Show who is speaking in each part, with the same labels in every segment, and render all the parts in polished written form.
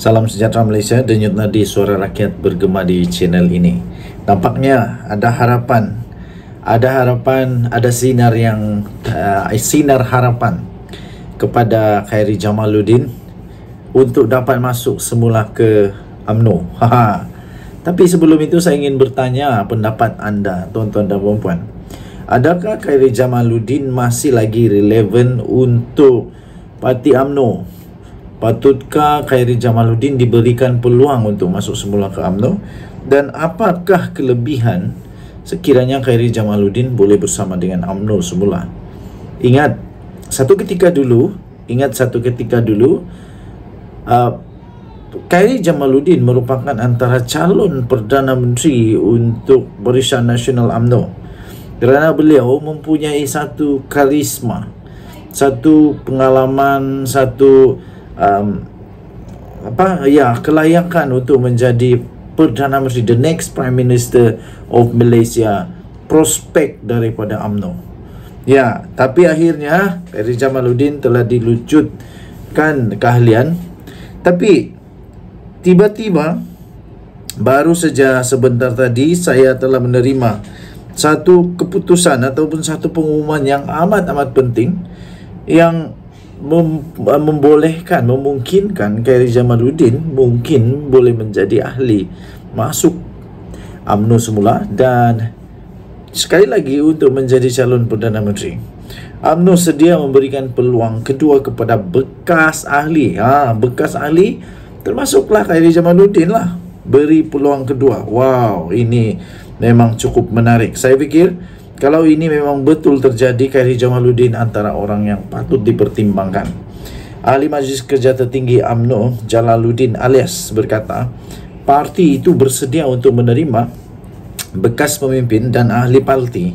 Speaker 1: Salam sejahtera Malaysia, denyut nadi suara rakyat bergema di channel ini. Nampaknya ada harapan, ada sinar harapan kepada Khairy Jamaluddin untuk dapat masuk semula ke UMNO. Tapi sebelum itu saya ingin bertanya pendapat anda, tuan-tuan dan puan-puan. Adakah Khairy Jamaluddin masih lagi relevan untuk parti UMNO? Patutkah Khairy Jamaluddin diberikan peluang untuk masuk semula ke UMNO? Dan apakah kelebihan sekiranya Khairy Jamaluddin boleh bersama dengan UMNO semula? Ingat satu ketika dulu, Khairy Jamaluddin merupakan antara calon Perdana Menteri untuk Barisan Nasional UMNO kerana beliau mempunyai satu karisma, satu pengalaman, satu kelayakan untuk menjadi Perdana Menteri, the next Prime Minister of Malaysia, prospek daripada UMNO. Ya, tapi akhirnya Khairy Jamaluddin telah dilucutkan keahlian. Tapi tiba-tiba baru saja sebentar tadi saya telah menerima satu keputusan ataupun satu pengumuman yang amat penting yang memungkinkan Khairy Jamaluddin mungkin boleh menjadi ahli masuk UMNO semula dan sekali lagi untuk menjadi calon Perdana Menteri. UMNO sedia memberikan peluang kedua kepada bekas ahli. Bekas ahli termasuklah Khairy Jamaluddin lah, beri peluang kedua. Wow, ini memang cukup menarik. Saya fikir kalau ini memang betul terjadi, Khairy Jamaluddin antara orang yang patut dipertimbangkan. Ahli Majlis Kerja Tertinggi UMNO Jalaluddin Alias berkata, parti itu bersedia untuk menerima bekas pemimpin dan ahli parti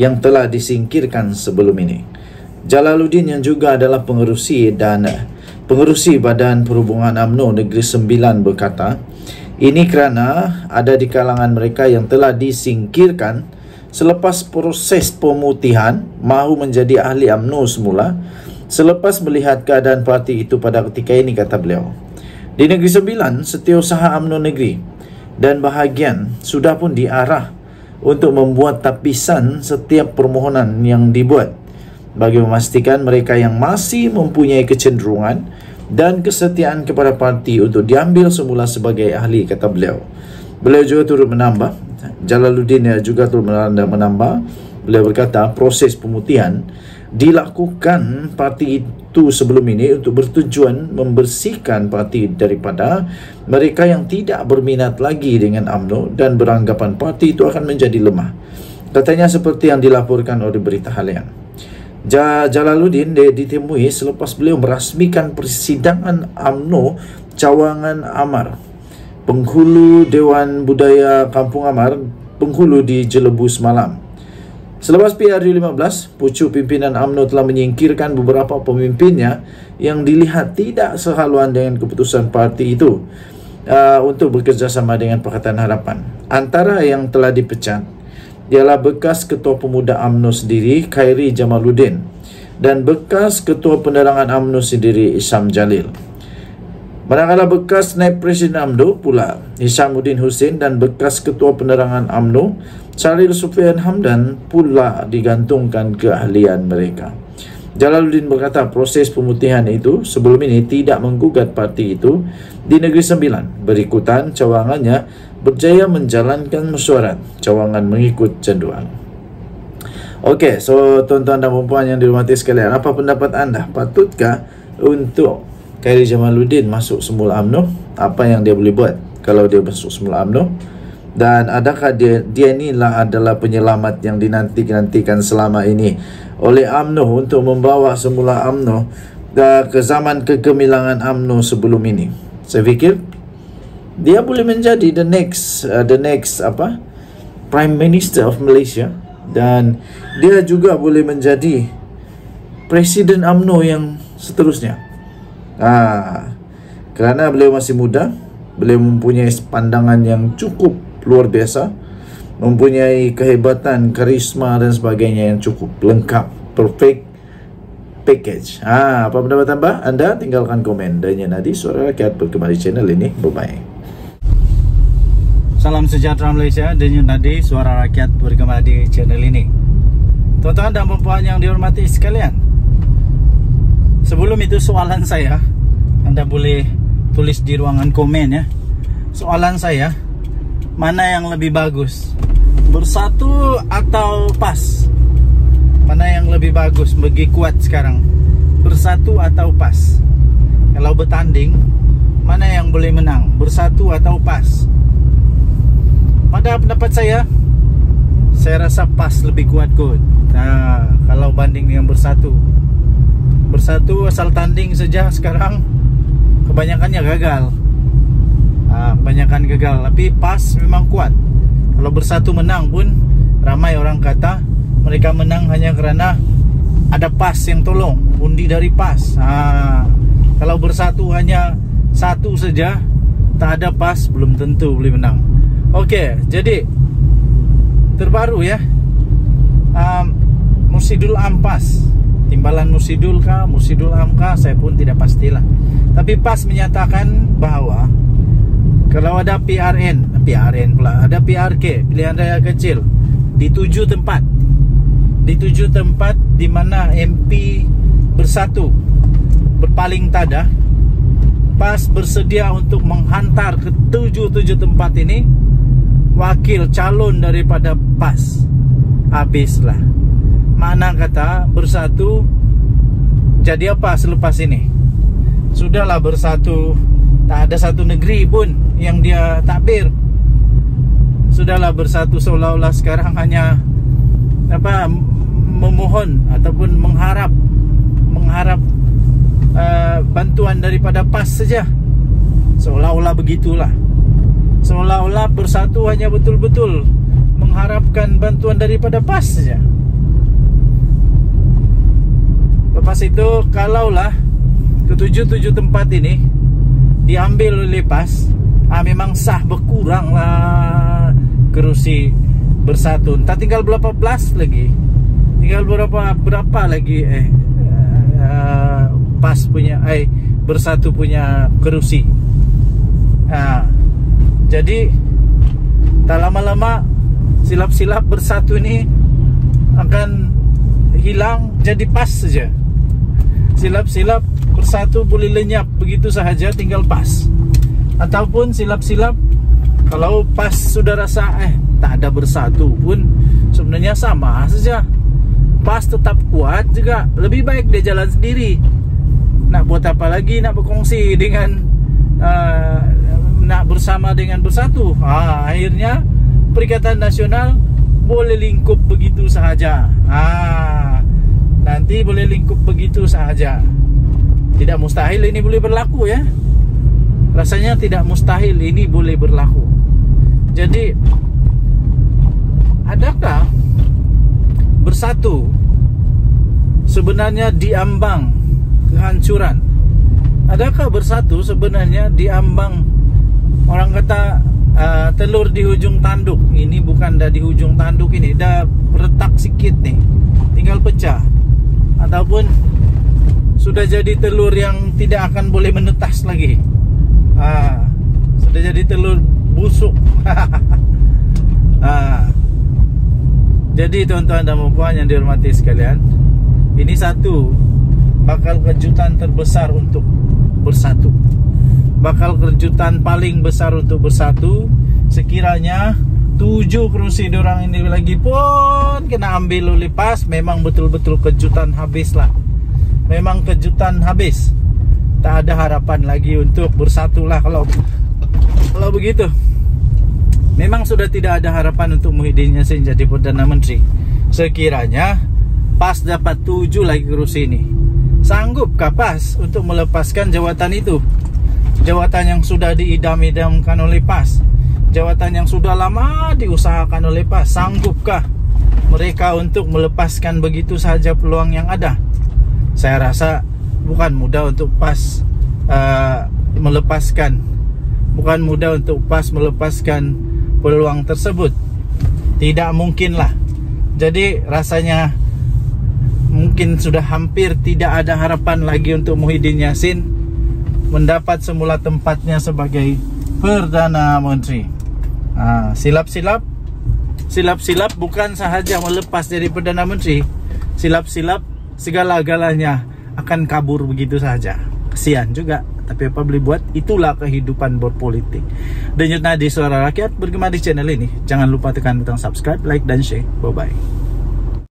Speaker 1: yang telah disingkirkan sebelum ini. Jalaluddin yang juga adalah pengerusi Badan Perhubungan UMNO Negeri Sembilan berkata, ini kerana ada di kalangan mereka yang telah disingkirkan selepas proses pemutihan mahu menjadi ahli UMNO semula selepas melihat keadaan parti itu pada ketika ini, kata beliau. Di Negeri Sembilan, Setiausaha UMNO Negeri dan bahagian sudah pun diarah untuk membuat tapisan setiap permohonan yang dibuat bagi memastikan mereka yang masih mempunyai kecenderungan dan kesetiaan kepada parti untuk diambil semula sebagai ahli, kata beliau. Beliau juga turut menambah, Jalaluddin juga turut menambah, beliau berkata proses pemutihan dilakukan parti itu sebelum ini untuk bertujuan membersihkan parti daripada mereka yang tidak berminat lagi dengan UMNO dan beranggapan parti itu akan menjadi lemah. Katanya seperti yang dilaporkan oleh berita harian. Jalaluddin ditemui selepas beliau merasmikan persidangan UMNO Cawangan Amar, penghulu Dewan Budaya Kampung Amar, penghulu di Jelebu semalam. Selepas PRU15, pucuk pimpinan UMNO telah menyingkirkan beberapa pemimpinnya yang dilihat tidak sehaluan dengan keputusan parti itu untuk bekerjasama dengan Pakatan Harapan. Antara yang telah dipecat ialah bekas Ketua Pemuda UMNO sendiri, Khairy Jamaluddin, dan bekas Ketua Penerangan UMNO sendiri, Isham Jalil. Manakala bekas Naib Presiden UMNO pula, Hishamuddin Hussein, dan bekas Ketua Penerangan UMNO, Syaril Sufian Hamdan pula digantungkan keahlian mereka. Jalaluddin berkata proses pemutihan itu sebelum ini tidak menggugat parti itu di Negeri Sembilan. Berikutan cawangannya berjaya menjalankan mesyuarat. Cawangan mengikut canduan. Okey, so tuan-tuan dan puan yang dihormati sekalian, apa pendapat anda? Patutkah untuk Khairy Jamaluddin masuk semula UMNO? Apa yang dia boleh buat kalau dia masuk semula UMNO? Dan adakah dia inilah adalah penyelamat yang dinantikan selama ini oleh UMNO untuk membawa semula UMNO ke zaman kegemilangan UMNO sebelum ini? Saya fikir dia boleh menjadi the next Prime Minister of Malaysia, dan dia juga boleh menjadi Presiden UMNO yang seterusnya. Kerana beliau masih muda, beliau mempunyai pandangan yang cukup luar biasa, mempunyai kehebatan, karisma dan sebagainya yang cukup lengkap, perfect package. Apa pendapat tambah Anda? Tinggalkan komen. Dan Nadi, Suara Rakyat berkembali channel ini. Bye-bye.
Speaker 2: Salam sejahtera Malaysia. Dan Nadi, Suara Rakyat berkembali di channel ini. Tuan-tuan dan puan yang dihormati sekalian, sebelum itu soalan saya, Anda boleh tulis di ruangan komen ya. Soalan saya, mana yang lebih bagus, bersatu atau pas? Mana yang lebih bagus bagi kuat sekarang, bersatu atau pas? Kalau bertanding, mana yang boleh menang, bersatu atau pas? Pada pendapat saya rasa pas lebih kuat kot. Kalau banding dengan bersatu. Bersatu asal tanding saja sekarang kebanyakannya gagal. Kebanyakan gagal. Tapi pas memang kuat. Kalau bersatu menang pun ramai orang kata mereka menang hanya kerana ada pas yang tolong, undi dari pas. Kalau bersatu hanya satu saja, tak ada pas, belum tentu boleh menang. Okey, jadi terbaru ya, Mursidul Ampas, timbalan Mursidul kah, Mursidul Am kah, saya pun tidak pastilah. Tapi PAS menyatakan bahawa kalau ada PRN pula, ada PRK, pilihan raya kecil, di 7 tempat, di mana MP bersatu berpaling tada, PAS bersedia untuk menghantar ke 7 tempat ini wakil calon daripada PAS. Habislah. Mana kata bersatu jadi apa selepas ini? Sudahlah bersatu, tak ada satu negeri pun yang dia takbir. Sudahlah bersatu, seolah-olah sekarang hanya memohon ataupun mengharap bantuan daripada PAS saja. Seolah-olah begitulah. Seolah-olah bersatu hanya betul-betul mengharapkan bantuan daripada PAS saja. Lepas itu, kalaulah ke-7 tempat ini diambil oleh PAS, memang sah berkuranglah kerusi bersatu. Entah tinggal berapa belas lagi, tinggal berapa lagi PAS punya bersatu punya kerusi. Jadi tak lama-lama silap-silap bersatu ini akan hilang, jadi PAS saja. Silap-silap bersatu boleh lenyap begitu sahaja, tinggal PAS. Ataupun silap-silap kalau PAS sudah rasa tak ada bersatu pun sebenarnya sama saja, PAS tetap kuat juga, lebih baik dia jalan sendiri. Nak buat apa lagi, nak berkongsi dengan nak bersama dengan bersatu. Akhirnya Perikatan Nasional boleh lingkup begitu sahaja. Nanti boleh lingkup begitu sahaja. Tidak mustahil ini boleh berlaku ya. Rasanya tidak mustahil ini boleh berlaku. Jadi, adakah bersatu sebenarnya diambang kehancuran? Adakah bersatu sebenarnya diambang, orang kata telur di hujung tanduk? Ini bukan dah di hujung tanduk, ini dah retak sikit nih, tinggal pecah. Ataupun sudah jadi telur yang tidak akan boleh menetas lagi. Sudah jadi telur busuk. Jadi tuan-tuan dan puan yang dihormati sekalian, ini satu bakal kejutan terbesar untuk bersatu. Bakal kejutan paling besar untuk bersatu sekiranya 7 kerusi diorang ini lagi pun kena ambil oleh PAS. Memang betul-betul kejutan habis lah. Memang kejutan habis. Tak ada harapan lagi untuk bersatu lah kalau begitu. Memang sudah tidak ada harapan untuk Muhyiddin Yassin jadi Perdana Menteri sekiranya PAS dapat 7 lagi kerusi ini. Sanggupkah PAS untuk melepaskan jawatan itu? Jawatan yang sudah diidam-idamkan oleh PAS, jawatan yang sudah lama diusahakan oleh PAS. Sanggupkah mereka untuk melepaskan begitu saja peluang yang ada? Saya rasa bukan mudah untuk PAS melepaskan. Bukan mudah untuk PAS melepaskan peluang tersebut. Tidak mungkinlah. Jadi rasanya mungkin sudah hampir tidak ada harapan lagi untuk Muhyiddin Yassin mendapat semula tempatnya sebagai Perdana Menteri. Silap-silap bukan sahaja melepas dari Perdana Menteri, silap-silap segala-galanya akan kabur begitu saja. Kesian juga, tapi apa boleh buat, itulah kehidupan berpolitik. Denyut Nadi Suara Rakyat bergema di channel ini. Jangan lupa tekan butang subscribe, like, dan share. Bye-bye.